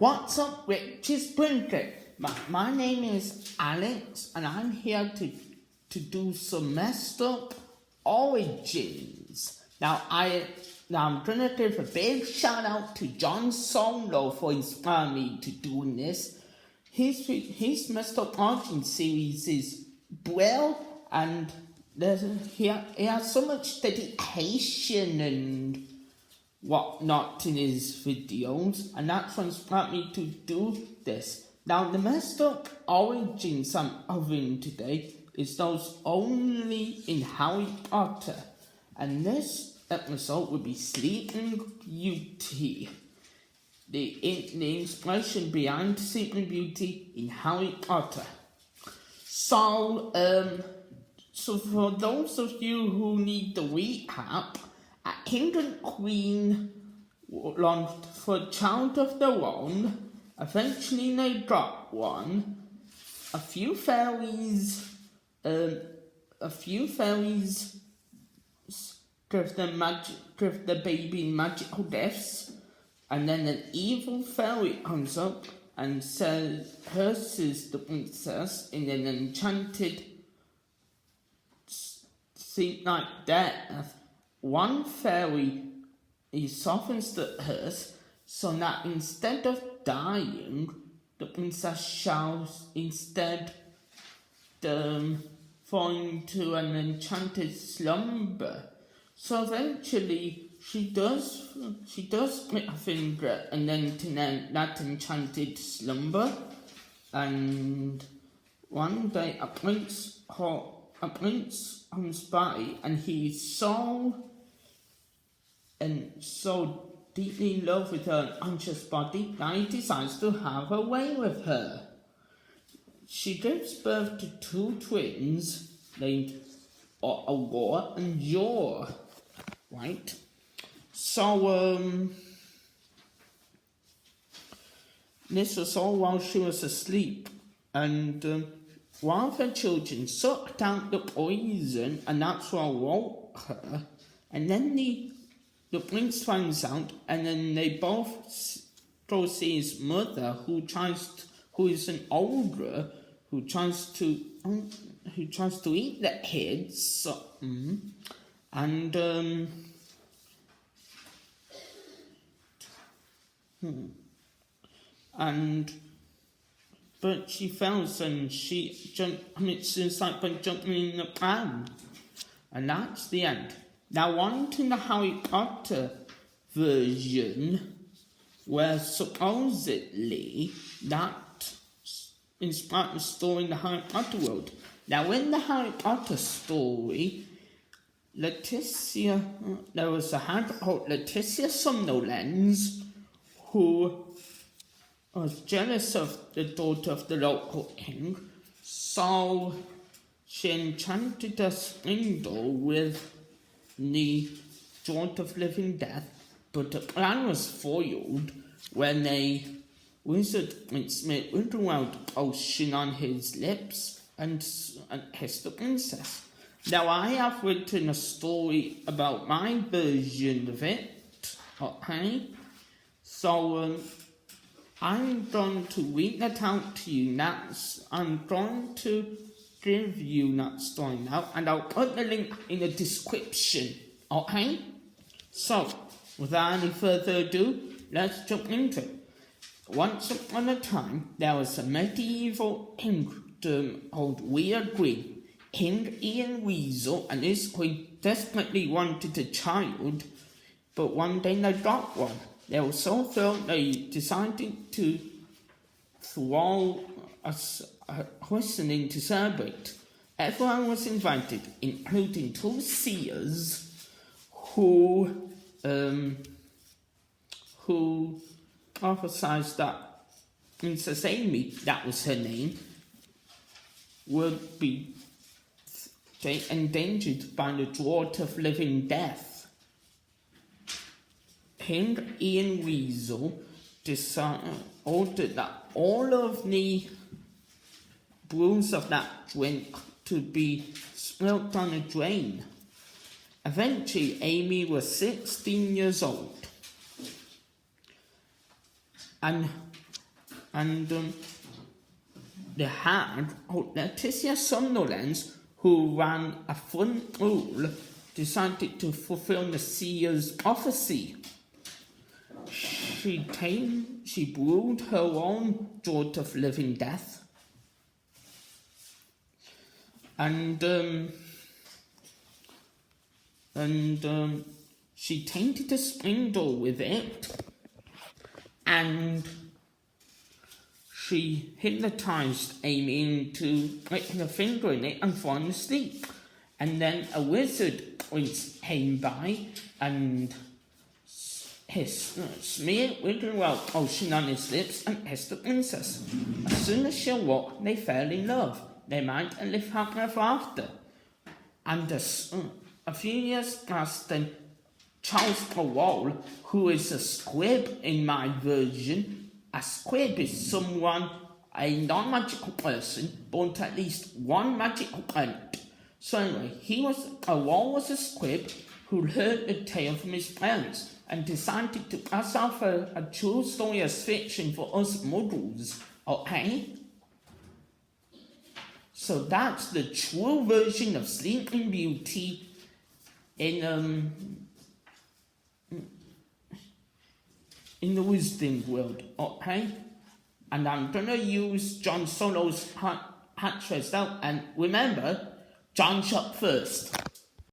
What's up, Rich's Printer? My name is Alex, and I'm here to do some messed up origins. Now I'm gonna give a big shout out to John Solo for inspiring me to doing this. His messed up origin series is brilliant, and he has so much dedication and whatnot in his videos, and that's what inspired me to do this. Now, the messed up origins I'm covering today is those only in Harry Potter, and this episode will be Sleeping Beauty. The inspiration behind Sleeping Beauty in Harry Potter. So for those of you who need the recap, King and Queen launched for a child of their own. Eventually they got one. A few fairies give the baby magical gifts, and then an evil fairy comes up and says hers is the princess in an enchanted thing like death. One fairy softens the hearse so that instead of dying, the princess shall instead fall into an enchanted slumber. So eventually she does split her finger and then to that enchanted slumber. And one day a prince comes by, and he's so deeply in love with her unconscious body that he decides to have her way with her. She gives birth to two twins named Aurora and Yor, right? So this was all while she was asleep, and one of her children sucked out the poison, and that's what woke her. And then the prince finds out, and then they both go see his mother, who is an ogre, who tries to eat the kids. But she fails, and she commits suicide by jumping in the pan. And that's the end. Now on to the Harry Potter version, where supposedly that inspired the story in the Harry Potter world. Now in the Harry Potter story, there was a hand called Letitia Somnolens, who was jealous of the daughter of the local king, so she enchanted a spindle with the daughter of living death, but the plan was foiled when a wizard Prince Smith drew out a potion on his lips and kissed the princess. Now I have written a story about my version of it, okay? So I'm going to read that out to you now. I'm going to give you that story now, and I'll put the link in the description, okay? So, without any further ado, let's jump into it. Once upon a time, there was a medieval kingdom called Weird Green. King Ian Weasel and his queen desperately wanted a child, but one day they got one. They were so thrilled they decided to throw a christening to celebrate. Everyone was invited, including two seers who prophesied that Princess Amy, that was her name, would be endangered by the drought of living death. King Ian Weasel ordered that all of the brews of that drink to be spilt down a drain. Eventually, Amy was 16 years old. And And they had Letitia Somnolens, who ran a fun rule, decided to fulfill the seer's prophecy. She brewed her own draught of living death, and she tainted a spring door with it, and she hypnotized Amy into putting her finger in it and falling asleep. And then a wizard came by and smeared Wigglewell potion on his lips and kissed the princess. As soon as she awoke, they fell in love. They married and lived happily ever after. And a few years passed, then Charles Powell, who is a squib in my version. A squib is a non-magical person, born to at least one magical planet. So anyway, Powell was a squib who heard the tale from his parents and decided to pass off a true story as fiction for us muggles, okay? So that's the true version of Sleeping Beauty in the Wizarding World, okay? And I'm gonna use John Solo's hat as well, and remember, John shot first.